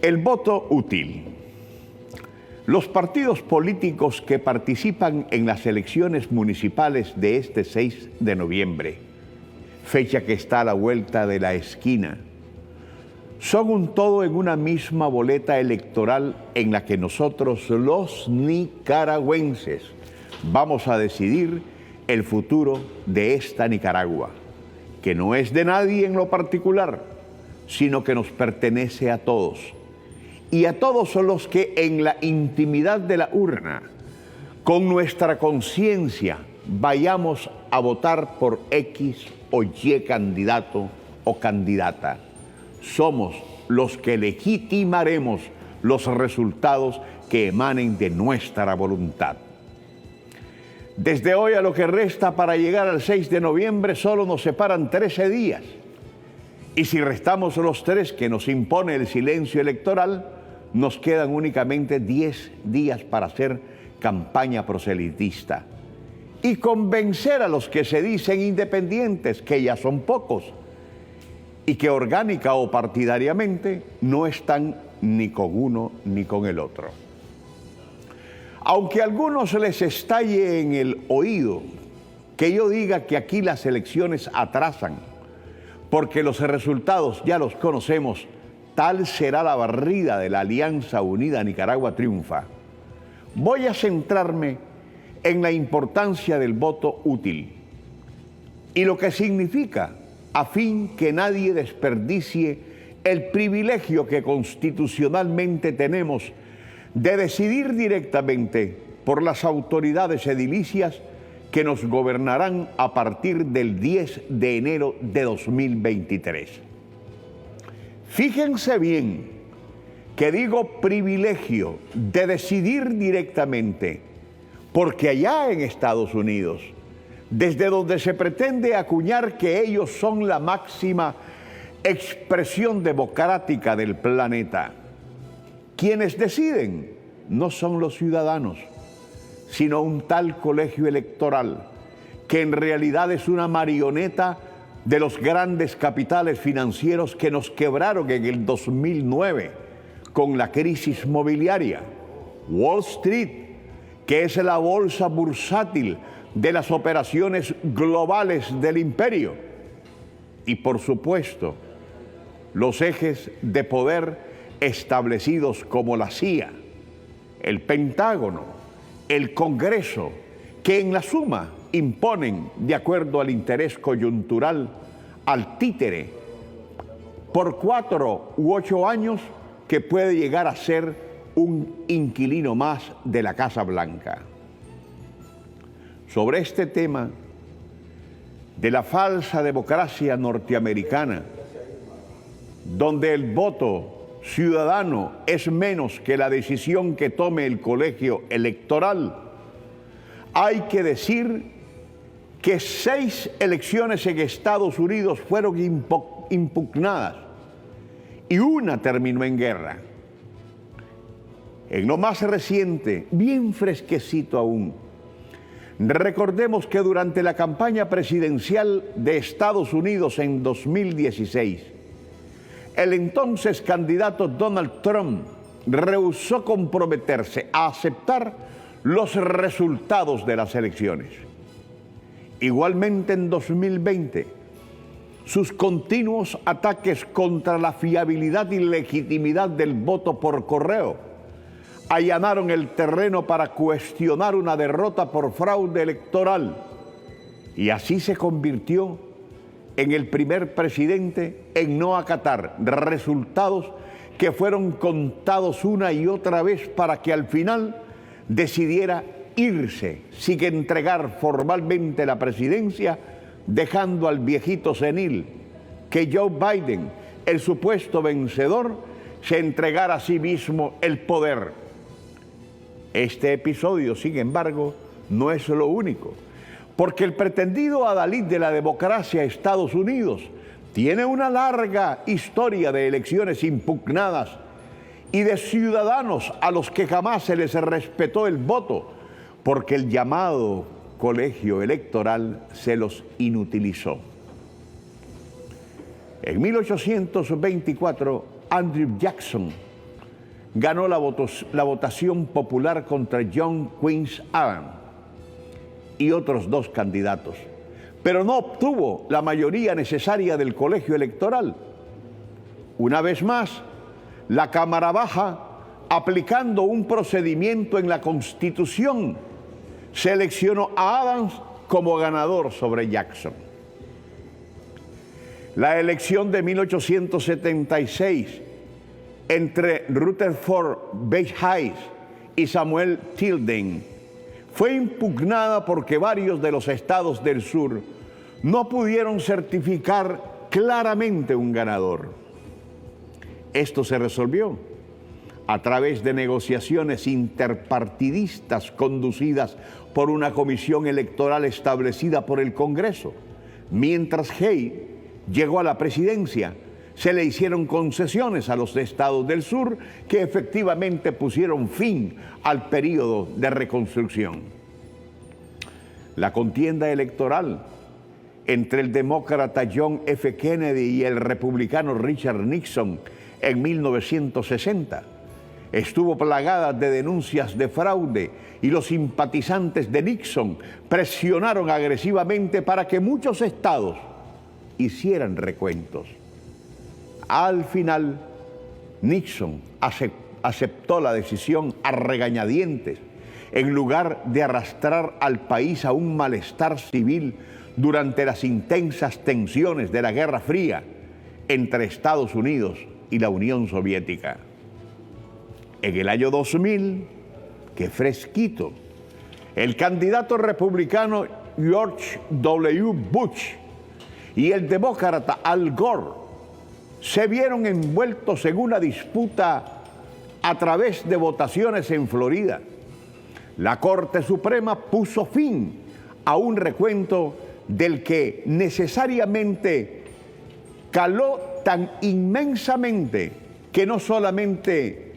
El voto útil. Los partidos políticos que participan en las elecciones municipales de este 6 de noviembre, fecha que está a la vuelta de la esquina, son un todo en una misma boleta electoral en la que nosotros, los nicaragüenses, vamos a decidir el futuro de esta Nicaragua, que no es de nadie en lo particular, sino que nos pertenece a todos. Y a todos los que en la intimidad de la urna, con nuestra conciencia, vayamos a votar por X o Y candidato o candidata. Somos los que legitimaremos los resultados que emanen de nuestra voluntad. Desde hoy a lo que resta para llegar al 6 de noviembre solo nos separan 13 días. Y si restamos los 3 que nos impone el silencio electoral, nos quedan únicamente 10 días para hacer campaña proselitista y convencer a los que se dicen independientes, que ya son pocos, y que orgánica o partidariamente no están ni con uno ni con el otro. Aunque a algunos les estalle en el oído que yo diga que aquí las elecciones atrasan, porque los resultados ya los conocemos, tal será la barrida de la Alianza Unida Nicaragua Triunfa. Voy a centrarme en la importancia del voto útil y lo que significa a fin que nadie desperdicie el privilegio que constitucionalmente tenemos de decidir directamente por las autoridades edilicias que nos gobernarán a partir del 10 de enero de 2023. Fíjense bien que digo privilegio de decidir directamente, porque allá en Estados Unidos, desde donde se pretende acuñar que ellos son la máxima expresión democrática del planeta, quienes deciden no son los ciudadanos, sino un tal colegio electoral, que en realidad es una marioneta de los grandes capitales financieros que nos quebraron en el 2009 con la crisis mobiliaria. Wall Street, que es la bolsa bursátil de las operaciones globales del imperio. Y por supuesto, los ejes de poder establecidos como la CIA, el Pentágono, el Congreso, que en la suma imponen, de acuerdo al interés coyuntural, al títere por 4 u 8 años que puede llegar a ser un inquilino más de la Casa Blanca. Sobre este tema de la falsa democracia norteamericana, donde el voto ciudadano es menos que la decisión que tome el colegio electoral, hay que decir que 6 elecciones en Estados Unidos fueron impugnadas y una terminó en guerra. En lo más reciente, bien fresquecito aún, recordemos que durante la campaña presidencial de Estados Unidos en 2016, el entonces candidato Donald Trump rehusó comprometerse a aceptar los resultados de las elecciones. Igualmente en 2020, sus continuos ataques contra la fiabilidad y legitimidad del voto por correo allanaron el terreno para cuestionar una derrota por fraude electoral y así se convirtió en el primer presidente en no acatar resultados que fueron contados una y otra vez para que al final decidiera irse sin entregar formalmente la presidencia, dejando al viejito senil que Joe Biden, el supuesto vencedor, se entregara a sí mismo el poder. Este episodio, sin embargo, no es lo único, porque el pretendido adalid de la democracia, Estados Unidos, tiene una larga historia de elecciones impugnadas y de ciudadanos a los que jamás se les respetó el voto, porque el llamado colegio electoral se los inutilizó. En 1824, Andrew Jackson ganó la votación popular contra John Quincy Adams y otros dos candidatos, pero no obtuvo la mayoría necesaria del colegio electoral. Una vez más, la Cámara Baja, aplicando un procedimiento en la Constitución, seleccionó a Adams como ganador sobre Jackson. La elección de 1876 entre Rutherford B. Hayes y Samuel Tilden fue impugnada porque varios de los estados del sur no pudieron certificar claramente un ganador. Esto se resolvió a través de negociaciones interpartidistas conducidas por una comisión electoral establecida por el Congreso. Mientras Hayes llegó a la presidencia, se le hicieron concesiones a los estados del sur que efectivamente pusieron fin al periodo de reconstrucción. La contienda electoral entre el demócrata John F. Kennedy y el republicano Richard Nixon en 1960 estuvo plagada de denuncias de fraude y los simpatizantes de Nixon presionaron agresivamente para que muchos estados hicieran recuentos. Al final, Nixon aceptó la decisión a regañadientes en lugar de arrastrar al país a un malestar civil durante las intensas tensiones de la Guerra Fría entre Estados Unidos y la Unión Soviética. En el año 2000, qué fresquito, el candidato republicano George W. Bush y el demócrata Al Gore se vieron envueltos en una disputa a través de votaciones en Florida. La Corte Suprema puso fin a un recuento del que necesariamente caló tan inmensamente que no solamente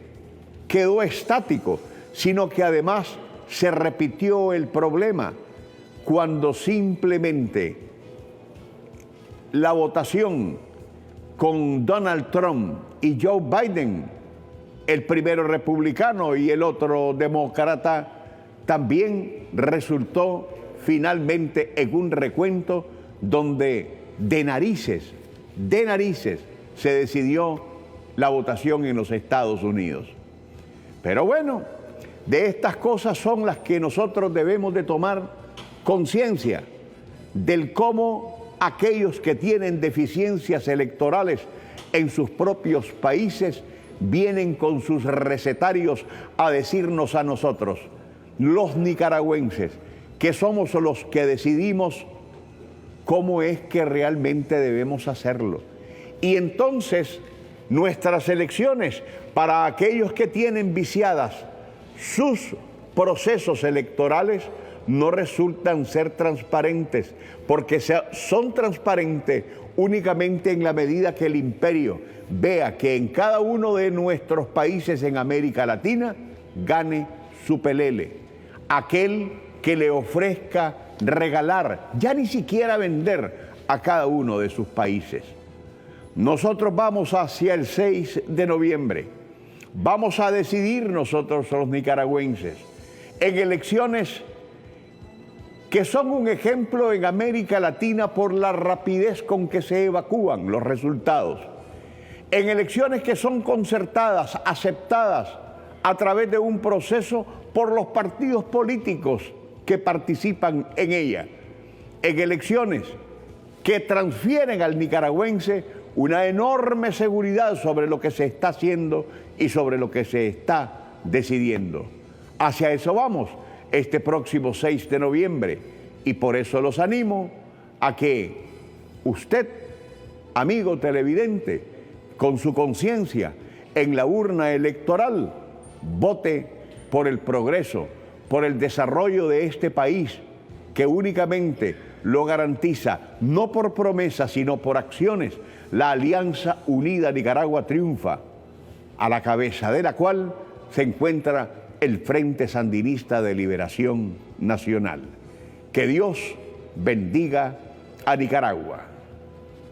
quedó estático, sino que además se repitió el problema cuando simplemente la votación con Donald Trump y Joe Biden, el primero republicano y el otro demócrata, también resultó finalmente en un recuento donde de narices se decidió la votación en los Estados Unidos. Pero bueno, de estas cosas son las que nosotros debemos de tomar conciencia, del cómo aquellos que tienen deficiencias electorales en sus propios países vienen con sus recetarios a decirnos a nosotros, los nicaragüenses, que somos los que decidimos cómo es que realmente debemos hacerlo. Y entonces nuestras elecciones, para aquellos que tienen viciadas sus procesos electorales, no resultan ser transparentes, porque son transparentes únicamente en la medida que el imperio vea que en cada uno de nuestros países en América Latina gane su pelele, aquel que le ofrezca regalar, ya ni siquiera vender a cada uno de sus países. Nosotros vamos hacia el 6 de noviembre, vamos a decidir nosotros los nicaragüenses en elecciones que son un ejemplo en América Latina por la rapidez con que se evacúan los resultados, en elecciones que son concertadas, aceptadas a través de un proceso por los partidos políticos que participan en ella, en elecciones que transfieren al nicaragüense una enorme seguridad sobre lo que se está haciendo y sobre lo que se está decidiendo. Hacia eso vamos este próximo 6 de noviembre y por eso los animo a que usted, amigo televidente, con su conciencia en la urna electoral, vote por el progreso, por el desarrollo de este país, que únicamente lo garantiza, no por promesas, sino por acciones, la Alianza Unida Nicaragua Triunfa, a la cabeza de la cual se encuentra el Frente Sandinista de Liberación Nacional. Que Dios bendiga a Nicaragua.